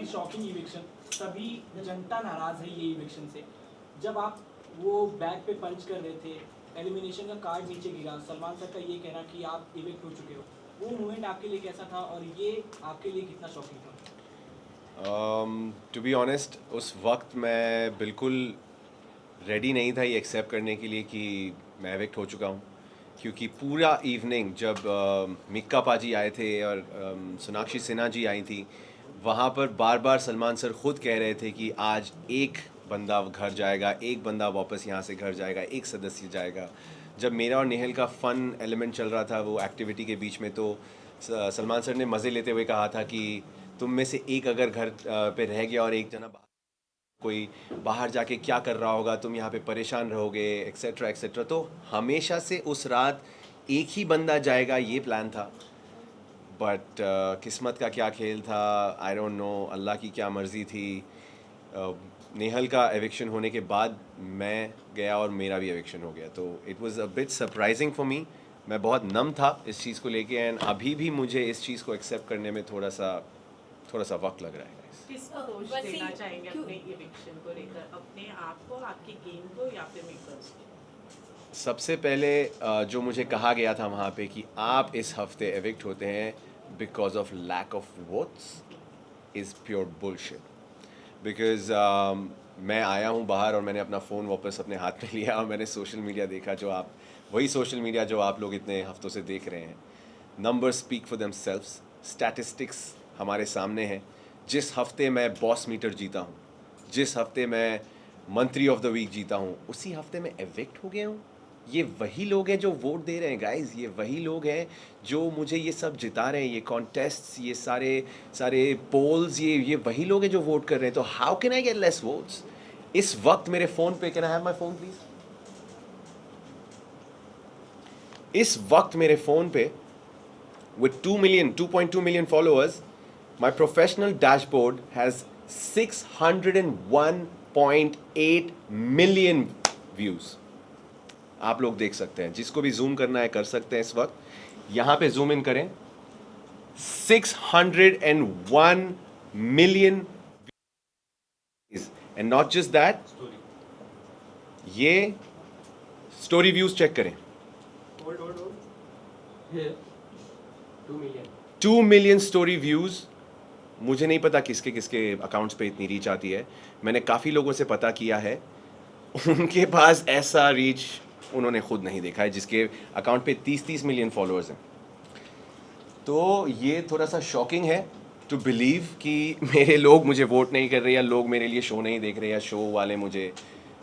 Very shocking eviction, सभी जनता नाराज है ये इविक्शन से। जब आप वो बैग पे पंच कर रहे थे, एलिमिनेशन का कार्ड नीचे गिरा, सलमान सर का ये कहना कि आप इविक्ट हो चुके हो, वो मोमेंट आपके लिए कैसा था और ये आपके लिए कितना शॉकिंग था? टू बी ऑनेस्ट, उस वक्त मैं बिल्कुल रेडी नहीं था ये एक्सेप्ट करने के लिए कि मैं एविक्ट हो चुका हूँ, क्योंकि पूरा इवनिंग जब मिक्का पाजी आए थे और सोनाक्षी सिन्हा जी आई थी, वहाँ पर बार बार सलमान सर ख़ुद कह रहे थे कि आज एक बंदा घर जाएगा, एक बंदा वापस यहाँ से घर जाएगा, एक सदस्य जाएगा। जब मेरा और नेहल का फ़न एलिमेंट चल रहा था वो एक्टिविटी के बीच में, तो सलमान सर ने मज़े लेते हुए कहा था कि तुम में से एक अगर घर पे रह गया और एक जना कोई बाहर जाके क्या कर रहा होगा, तुम यहाँ पे परेशान रहोगे, एक्सेट्रा एक्सेट्रा। तो हमेशा से उस रात एक ही बंदा जाएगा ये प्लान था, बट किस्मत का क्या खेल था, आई डोंट नो, अल्लाह की क्या मर्ज़ी थी। नेहल का एविक्शन होने के बाद मैं गया और मेरा भी एविक्शन हो गया, तो it was a bit surprising for me. मैं बहुत नम था इस चीज़ को लेके, एंड अभी भी मुझे इस चीज़ को एक्सेप्ट करने में थोड़ा सा वक्त लग रहा है। किसको दोष देना चाहेंगे अपने इविक्शन को लेकर, अपने आप को, आपकी गेम को, या फिर मेकर्स को? सबसे पहले जो मुझे कहा गया था वहाँ पे कि आप इस हफ्ते एविक्ट होते हैं because of lack of votes, is pure bullshit. Because मैं आया हूँ बाहर और मैंने अपना फ़ोन वापस अपने हाथ में लिया और मैंने सोशल मीडिया देखा, जो आप वही सोशल मीडिया जो आप लोग इतने हफ्तों से देख रहे हैं। Numbers speak for themselves, statistics हमारे सामने हैं। जिस हफ्ते मैं बॉस मीटर जीता हूँ, जिस हफ्ते मैं मंत्री ऑफ द वीक जीता हूँ, उसी हफ्ते मैं एविक्ट हो गया हूँ। ये वही लोग हैं जो वोट दे रहे हैं गाइस, ये वही लोग हैं जो मुझे ये सब जिता रहे हैं, ये कॉन्टेस्ट्स, ये सारे पोल्स, ये वही लोग हैं जो वोट कर रहे हैं। तो how can I get less votes? इस वक्त मेरे फ़ोन पे, can I have my phone please? इस वक्त मेरे फ़ोन पे with 2.2 million followers, my professional dashboard has 601.8 million views. आप लोग देख सकते हैं, जिसको भी जूम करना है कर सकते हैं। इस वक्त यहाँ पे जूम इन करें, 601 million views. And not just that, ये स्टोरी व्यूज चेक करें, 2 million स्टोरी व्यूज़। मुझे नहीं पता किसके किसके अकाउंट्स पे इतनी रीच आती है। मैंने काफ़ी लोगों से पता किया है, उनके पास ऐसा रीच उन्होंने खुद नहीं देखा है, जिसके अकाउंट पे 30 मिलियन फॉलोअर्स हैं। तो ये थोड़ा सा शॉकिंग है टू बिलीव कि मेरे लोग मुझे वोट नहीं कर रहे, या लोग मेरे लिए शो नहीं देख रहे, या शो वाले मुझे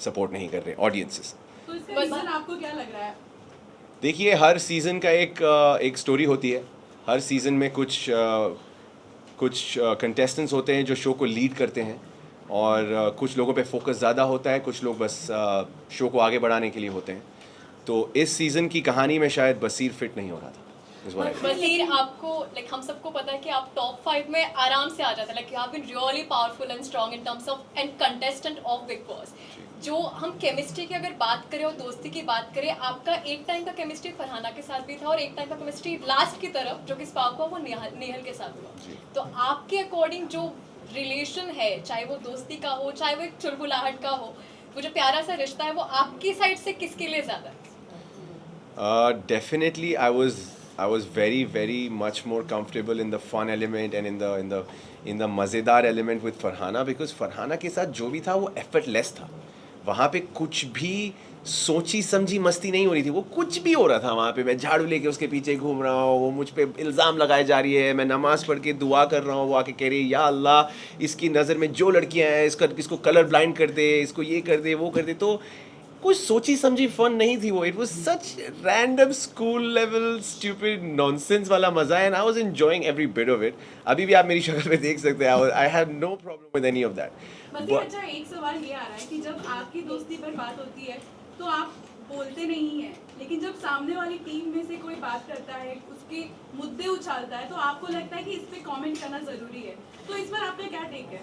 सपोर्ट नहीं कर रहे, ऑडियंसेस। तो इसका रीजन आपको क्या लग रहा है? देखिए, हर सीज़न का एक स्टोरी होती है। हर सीज़न में कुछ कंटेस्टेंट्स होते हैं जो शो को लीड करते हैं, और कुछ लोगों पे फोकस ज़्यादा होता है, कुछ लोग बस शो को आगे बढ़ाने के लिए होते हैं। तो इस सीज़न की कहानी में शायद बसीर फिट नहीं हो रहा था। बसीर, आपको हम सबको पता है कि आप टॉप 5 में आराम से आ जाते हैं, you have been really powerful and strong in terms of and contestant of Big Boss. जो हम केमिस्ट्री की अगर बात करें और दोस्ती की बात करें, आपका एक टाइम का केमिस्ट्री फरहाना के साथ भी था, और एक टाइम का केमिस्ट्री लास्ट की तरफ जो कि स्पार्क हुआ वो नेहल के साथ हुआ। तो आपके अकॉर्डिंग जो रिलेशन है, चाहे वो दोस्ती का हो, चाहे वो एक चुलबुलाहट का हो, वो जो प्यारा सा रिश्ता है, वो आपकी साइड से किसके लिए ज़्यादा है? Definitely, I was very much more comfortable in the fun element and in the मज़ेदार element with Farhana, because Farhana के साथ जो भी था वो effortless था। वहाँ पे कुछ भी सोची समझी मस्ती नहीं हो रही थी, वो कुछ भी हो रहा था वहाँ पे। मैं झाड़ू लेके उसके पीछे घूम रहा हूँ, वो मुझ पे इल्ज़ाम लगाए जा रही है, मैं नमाज़ पढ़ के दुआ कर रहा हूँ, वो आके कह रही है या अल्लाह इसकी नज़र में जो लड़कियाँ हैं इसको कलर ब्लाइंड कर दे, इसको ये कर दे, वो कर दे। तो कुछ सोची समझी फन नहीं थी वो। It was such random school level stupid nonsense वाला मजा है, and I was enjoying every bit of it. अभी भी आप मेरी शक्ल पे देख सकते हैं, I have no problem with any of that. अच्छा, एक सवाल ये आ रहा है कि जब आपकी दोस्ती पर बात होती है तो आप बोलते नहीं हैं, लेकिन जब सामने वाली टीम में से कोई बात करता है, उसके मुद्दे उछालता है, तो आपको लगता है कि इस पे कमेंट करना जरूरी है। तो इस पर आपका क्या टेक है?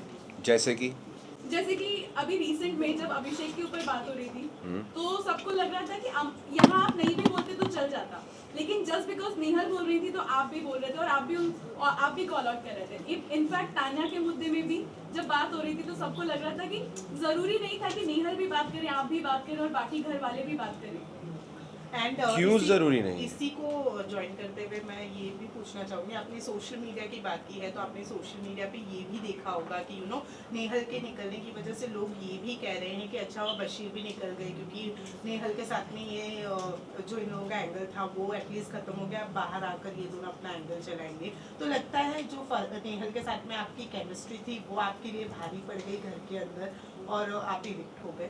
जैसे कि अभी रिसेंट में जब अभिषेक के ऊपर बात हो रही थी, तो सबको लग रहा था कि यहाँ आप नहीं भी बोलते तो चल जाता, लेकिन जस्ट बिकॉज नेहल बोल रही थी तो आप भी बोल रहे थे, और आप भी कॉल आउट कर रहे थे। इनफैक्ट तान्या के मुद्दे में भी जब बात हो रही थी तो सबको लग रहा था कि जरूरी नहीं था कि नेहल भी बात करे, आप भी बात करें और बाकी घर वाले भी बात करें। एंड क्यों जरूरी नहीं? इसी को ज्वाइन करते हुए मैं ये भी पूछना चाहूँगी, आपने सोशल मीडिया की बात की है तो आपने सोशल मीडिया पे ये भी देखा होगा कि नेहल के निकलने की वजह से लोग ये भी कह रहे हैं कि अच्छा वो बशीर भी निकल गए, क्योंकि नेहल के साथ में ये जो इन लोगों का एंगल था वो एटलीस्ट खत्म हो गया, अब बाहर आकर ये दोनों अपना एंगल चलाएंगे। तो लगता है जो नेहल के साथ में आपकी केमिस्ट्री थी वो आपके लिए भारी पड़ गई घर के अंदर और आप इविक्ट हो गए।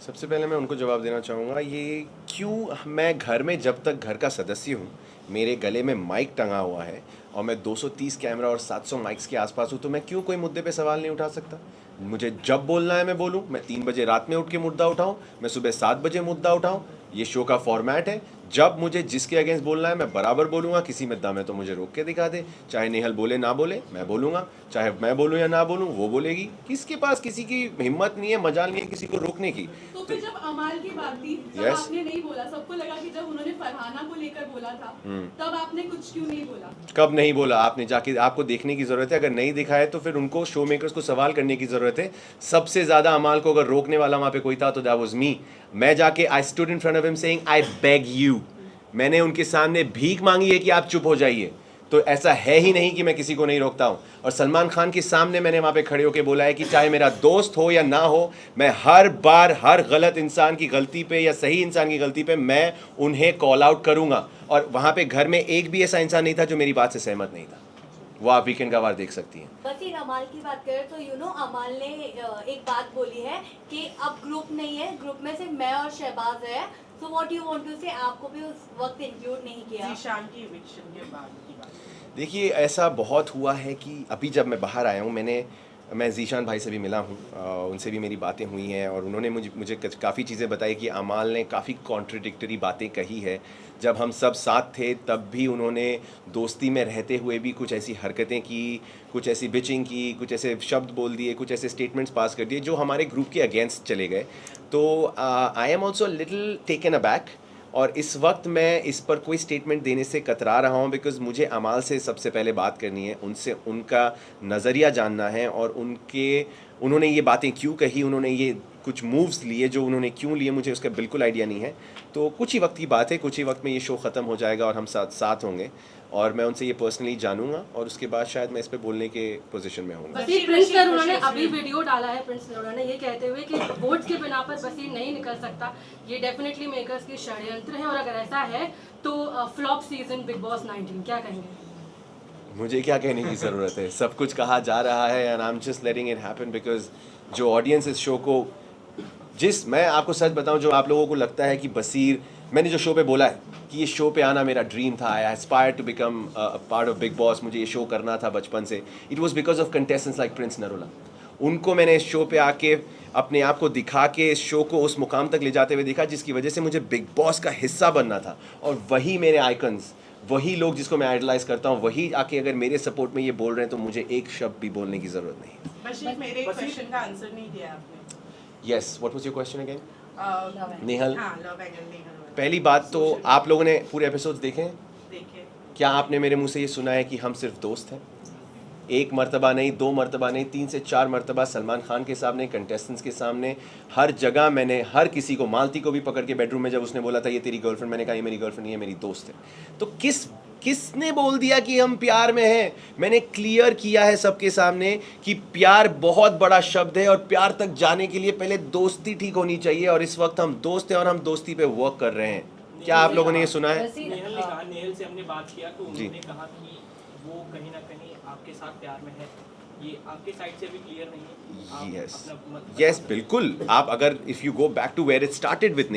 सबसे पहले मैं उनको जवाब देना चाहूँगा, ये क्यों मैं घर में जब तक घर का सदस्य हूँ, मेरे गले में माइक टंगा हुआ है और मैं 230 कैमरा और 700 माइक्स के आसपास हूँ, तो मैं क्यों कोई मुद्दे पे सवाल नहीं उठा सकता? मुझे जब बोलना है मैं बोलूँ, मैं 3 बजे रात में उठ के मुद्दा उठाऊँ, मैं सुबह 7 बजे मुद्दा उठाऊँ, ये शो का फॉर्मेट है। जब मुझे जिसके अगेंस्ट बोलना है मैं बराबर बोलूँगा, किसी मुद्दा में तो मुझे रोक के दिखा दे, चाहे नेहल बोले ना बोले मैं बोलूँगा, चाहे मैं बोलूँ या ना बोलूँ वो बोलेगी। किसके पास किसी की हिम्मत नहीं है, मजाल नहीं है किसी को रोकने की। तो फिर जब अमाल की बात थी तब Yes. आपने नहीं बोला, सबको लगा कि जब उन्होंने फरहाना को लेकर बोला था तब आपने कुछ क्यों नहीं बोला? कब नहीं बोला आपने? जाके आपको देखने की ज़रूरत है, अगर नहीं दिखा है तो फिर उनको शो मेकर्स को सवाल करने की ज़रूरत है। सबसे ज़्यादा अमाल को अगर रोकने वाला वहाँ पे कोई था तो दैट वाज मी। मैं जाके I stood in front of him saying I beg you, मैंने उनके सामने भीख मांगी है कि आप चुप हो जाइए। तो ऐसा है ही नहीं कि मैं किसी को नहीं रोकता हूँ। और सलमान खान के सामने मैंने वहाँ पे खड़े होकर बोला है कि चाहे मेरा दोस्त हो या ना हो, मैं हर बार हर गलत इंसान की गलती पे या सही इंसान की गलती पे मैं उन्हें कॉल आउट करूँगा। और वहाँ पे घर में एक भी ऐसा इंसान नहीं था जो मेरी बात से सहमत नहीं था। वो आप वीकेंड का वार देख सकती हैं। बसीर, अमाल की बात करें तो अमाल ने एक बात बोली है कि अब ग्रुप नहीं है, ग्रुप में सिर्फ मैं और शहबाज है। So what you want to say, आपको भी उस वक्त इंक्लूड नहीं किया? जीशान की इविक्शन के बाद की बात। देखिए ऐसा बहुत हुआ है कि अभी जब मैं बाहर आया हूँ, मैं जीशान भाई से भी मिला हूँ, उनसे भी मेरी बातें हुई हैं और उन्होंने मुझे काफ़ी चीज़ें बताई कि अमाल ने काफ़ी कॉन्ट्रडिक्टरी बातें कही है। जब हम सब साथ थे तब भी उन्होंने दोस्ती में रहते हुए भी कुछ ऐसी हरकतें की, कुछ ऐसी बिचिंग की, कुछ ऐसे शब्द बोल दिए, कुछ ऐसे स्टेटमेंट्स पास कर दिए जो हमारे ग्रुप के अगेंस्ट चले गए। तो I am also little taken aback और इस वक्त मैं इस पर कोई स्टेटमेंट देने से कतरा रहा हूँ, बिकॉज़ मुझे अमाल से सबसे पहले बात करनी है, उनसे उनका नज़रिया जानना है और उन्होंने ये बातें क्यों कही, उन्होंने ये कुछ मूव्स लिए जो उन्होंने क्यों लिए, मुझे उसका बिल्कुल आइडिया नहीं है। तो कुछ ही वक्त की बात है, कुछ ही वक्त में ये शो ख़त्म हो जाएगा और हम साथ होंगे और मैं उनसे ये पर्सनली जानूंगा और उसके बाद शायद मैं इस पे बोलने के पोजीशन में होऊंगा। बसीर, प्रिंस नरूला ने अभी वीडियो डाला है, प्रिंस नरूला ने ये कहते हुए कि वोट्स के बिना पर बसीर नहीं निकल सकता, ये डेफिनेटली मेकर्स की षड्यंत्र है और अगर ऐसा है तो फ्लॉप सीजन बिग बॉस 19, क्या कहेंगे? मुझे क्या कहने की ज़रूरत है, सब कुछ कहा जा रहा है and I am just letting it happen because जो ऑडियंस इस शो को, मैं आपको सच बताऊं, जो आप लोगों को लगता है कि बसीर, मैंने जो शो पे बोला है कि ये शो पे आना मेरा ड्रीम था, I aspire to become part of Big Boss, मुझे ये शो करना था बचपन से, it was because of contestants like Prince Narula. उनको मैंने इस शो पे आके अपने आप को दिखा के इस शो को उस मुकाम तक ले जाते हुए देखा जिसकी वजह से मुझे बिग बॉस का हिस्सा बनना था। और वही मेरे आइकन्स, वही लोग जिसको मैं आइडलाइज करता हूँ, वही आके अगर मेरे सपोर्ट में ये बोल रहे हैं तो मुझे एक शब्द भी बोलने की ज़रूरत नहीं। बशीर, मेरे क्वेश्चन का आंसर नहीं दिया आपने। Yes, what was your question again? Nehal, हाँ, लव एंगल नेहल। पहली बात तो आप लोगों ने पूरे एपिसोड्स देखे हैं? देखिए, क्या आपने मेरे मुंह से ये सुना है कि हम सिर्फ दोस्त हैं? एक मर्तबा नहीं, 2 मर्तबा नहीं, 3 से 4 मर्तबा सलमान खान के सामने, कंटेस्टेंट्स के सामने, हर जगह मैंने हर किसी को, मालती को भी पकड़ के बेडरूम में जब उसने बोला था ये तेरी गर्लफ्रेंड, मैंने कहा ये मेरी गर्लफ्रेंड नहीं है, मेरी दोस्त है। तो किसने बोल दिया कि हम प्यार में हैं? मैंने क्लियर किया है सबके सामने कि प्यार बहुत बड़ा शब्द है और प्यार तक जाने के लिए पहले दोस्ती ठीक होनी चाहिए और इस वक्त हम दोस्त हैं और हम दोस्ती पे वर्क कर रहे हैं। क्या आप लोगों ने ये सुना है? नेहल ने कहा, नेहल से हमने बात किया तो उन्होंने कहा कि वो कहीं ना कहीं आपके साथ प्यार में है, ये आपके साइड से भी क्लियर नहीं है। यस, बिल्कुल। आप अगर if you go back to where it started with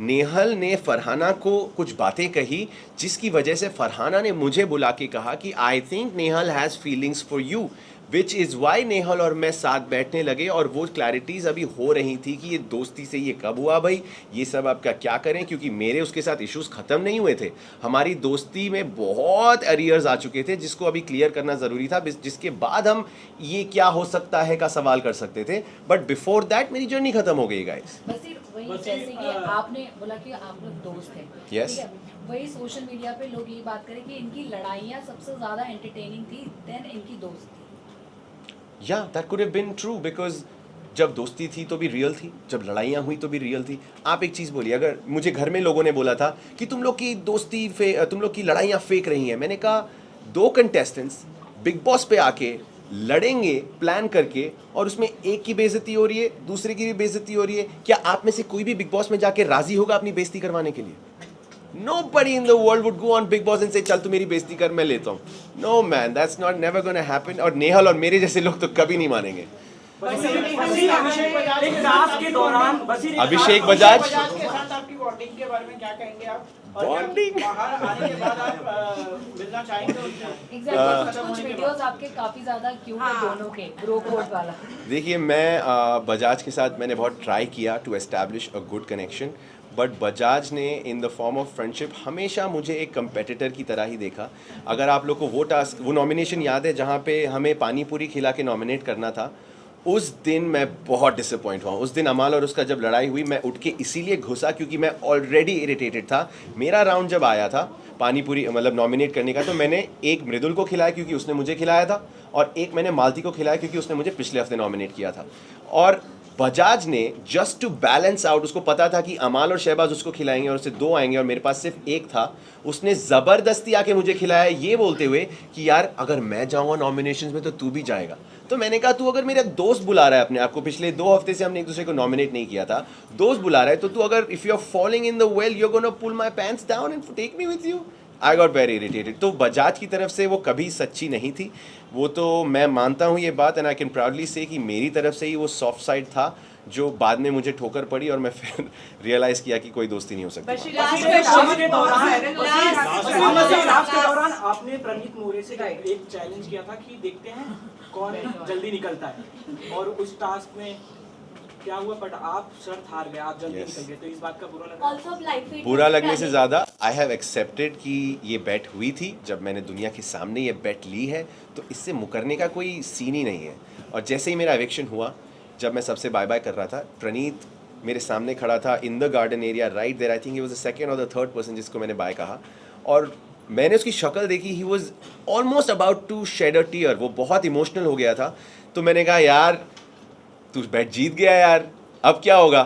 Nehal ने फरहाना को कुछ बातें कही जिसकी वजह से फरहाना ने मुझे बुला के कहा कि I think Nehal has feelings for you, which is why Nehal और मैं साथ बैठने लगे और वो क्लैरिटीज़ अभी हो रही थी कि ये दोस्ती से ये कब हुआ भाई, ये सब आपका क्या करें, क्योंकि मेरे उसके साथ इश्यूज़ ख़त्म नहीं हुए थे, हमारी दोस्ती में बहुत एरियर्स आ चुके थे जिसको अभी क्लियर करना ज़रूरी था, जिसके बाद हम ये क्या हो सकता है का सवाल कर सकते थे, बट बिफोर दैट मेरी जर्नी ख़त्म हो गई गाइस। वही जैसे कि आपने बोला कि आप लोग दोस्त हैं, Yes. ठीक है? वही सोशल मीडिया पे लोग ये बात करें कि इनकी लड़ाइयाँ सबसे ज़्यादा एंटरटेनिंग थी देन इनकी दोस्ती। या that could have been true, because जब दोस्ती थी तो भी रियल थी, जब लड़ाइयाँ हुई तो भी रियल थी। आप एक चीज़ बोलिए, अगर मुझे घर में लोगों ने बोला था कि तुम लोग की दोस्ती तुम लोग की लड़ाइयाँ फेक रही हैं, मैंने कहा 2 कंटेस्टेंट्स बिग बॉस पे आके लड़ेंगे प्लान करके और उसमें एक की बेइज्जती हो रही है, दूसरे की भी बेइज्जती हो रही है, क्या आप में से कोई भी बिग बॉस में जाके राजी होगा अपनी बेइज्जती करवाने के लिए? Nobody in the world would go on Big Boss and say चल तू मेरी बेइज्जती कर, मैं लेता हूँ। No man, that's not never gonna happen। और नेहल और मेरे जैसे लोग तो कभी नहीं मानेंगे। अभिषेक बजाज के साथ आपकी बॉन्डिंग के बारे में क्या कहेंगे आप? और Bonding? बाहर आने के बाद आप मिलना चाहेंगे उनसे? एग्जैक्टली कुछ वीडियोस आपके काफी ज्यादा क्यूट है दोनों के, ब्रो कोड वाला। देखिए, मैं बजाज के साथ मैंने बहुत ट्राई किया to establish a good connection, but Bajaj ने in the form of friendship हमेशा मुझे एक कंपेटिटर की तरह ही देखा। अगर आप लोग को वो नॉमिनेशन याद है जहाँ पे हमें पानी पूरी खिला के नॉमिनेट करना था, उस दिन मैं बहुत डिसअपॉइंट हुआ। उस दिन अमाल और उसका जब लड़ाई हुई, मैं उठ के इसीलिए घुसा क्योंकि मैं ऑलरेडी इरिटेटेड था। मेरा राउंड जब आया था पानी पूरी मतलब नॉमिनेट करने का, तो मैंने एक मृदुल को खिलाया क्योंकि उसने मुझे खिलाया था, और एक मैंने मालती को खिलाया क्योंकि उसने मुझे पिछले हफ्ते नॉमिनेट किया था। और बजाज ने जस्ट टू बैलेंस आउट, उसको पता था कि अमाल और शहबाज उसको खिलाएंगे और उससे 2 आएंगे और मेरे पास सिर्फ एक था, उसने ज़बरदस्ती आके मुझे खिलाया, ये बोलते हुए कि यार अगर मैं जाऊँगा नॉमिनेशंस में तो तू भी जाएगा। तो मैंने कहा तू अगर मेरा दोस्त बुला रहा है अपने आप को, पिछले 2 हफ्ते से हमने एक दूसरे को नॉमिनेट नहीं किया था, दोस्त बुला रहा है, तो तू अगर if you are following in the well you are gonna pull my pants down and take me with you. I got very irritated. तो बजाज की तरफ से वो कभी सच्ची नहीं थी, वो तो मैं मानता हूँ ये बात, एंड आई कैन प्राउडली से कि मेरी तरफ से ही वो सॉफ्ट साइड था, जो बाद में मुझे ठोकर पड़ी और मैं फिर रियलाइज़ किया कि कोई दोस्ती नहीं हो सकती। के दौरान आपने प्रणीत मोरे से एक चैलेंज किया था कि देखते हैं कौन जल्दी निकलता है, और उस टास्क में क्या हुआ, बट आप शर्त हार गए, आप जल्दी निकल गए, तो इस बात का बुरा लगा? Also of life feedback बुरा लगने से planning. ज़्यादा आई हैव एक्सेप्टेड कि ये बेट हुई थी। जब मैंने दुनिया के सामने ये बेट ली है तो इससे मुकरने का कोई सीन ही नहीं है। और जैसे ही मेरा एविक्शन हुआ, जब मैं सबसे बाय बाय कर रहा था, प्रणीत मेरे सामने खड़ा था in the garden area right there. I think he was the second और द थर्ड पर्सन जिसको मैंने बाय कहा, और मैंने उसकी शक्ल देखी, he was almost about to shed a tear, वो बहुत इमोशनल हो गया था। तो मैंने कहा यार तू बैट जीत गया यार, अब क्या होगा?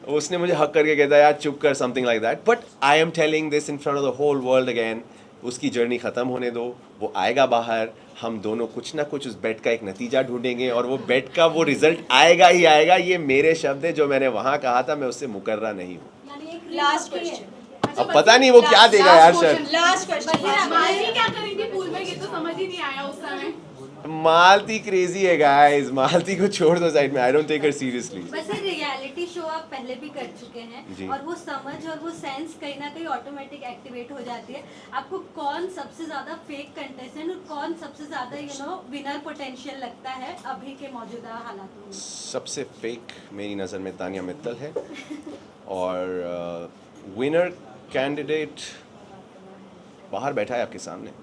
उसने मुझे हक करके कहता यार चुप कर, something like that. But I am telling this in front of the whole world again, उसकी जर्नी ख़त्म होने दो, वो आएगा बाहर, हम दोनों कुछ ना कुछ उस बेट का एक नतीजा ढूंढेंगे और वो बेट का वो रिजल्ट आएगा ही आएगा। ये मेरे शब्द है, जो मैंने वहाँ कहा था, मैं उससे मुकर्रा नहीं हूँ। यानी एक लास्ट बाकी है। क्वेश्चन, अब पता नहीं वो क्या देगा यार सर। लास्ट क्वेश्चन, मालती क्या करी थी पूल में, ये तो समझ ही नहीं आया उस समय। मालती क्रेजी है गाइस, मालती को छोड़ दो साइड में, I don't take her seriously. वैसे रियलिटी शो आप पहले भी कर चुके जी। हैं और वो समझ और वो सेंस कहीं ना कहीं ऑटोमेटिक एक्टिवेट हो जाती है। आपको कौन सबसे ज्यादा फेक कंटेस्टेंट और कौन सबसे ज्यादा विनर पोटेंशियल लगता है अभी के मौजूदा हालातों में? सबसे फेक मेरी नज़र में तानिया मित्तल है, और विनर कैंडिडेट बाहर बैठा है आपके सामने।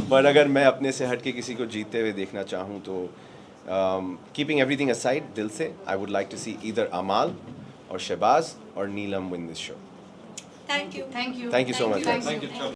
पर अगर मैं अपने से हट के किसी को जीतते हुए देखना चाहूँ तो कीपिंग एवरीथिंग असाइड, दिल से I would like to see either Amaal और शहबाज और Neelam win this show. Thank you. Thank you so much.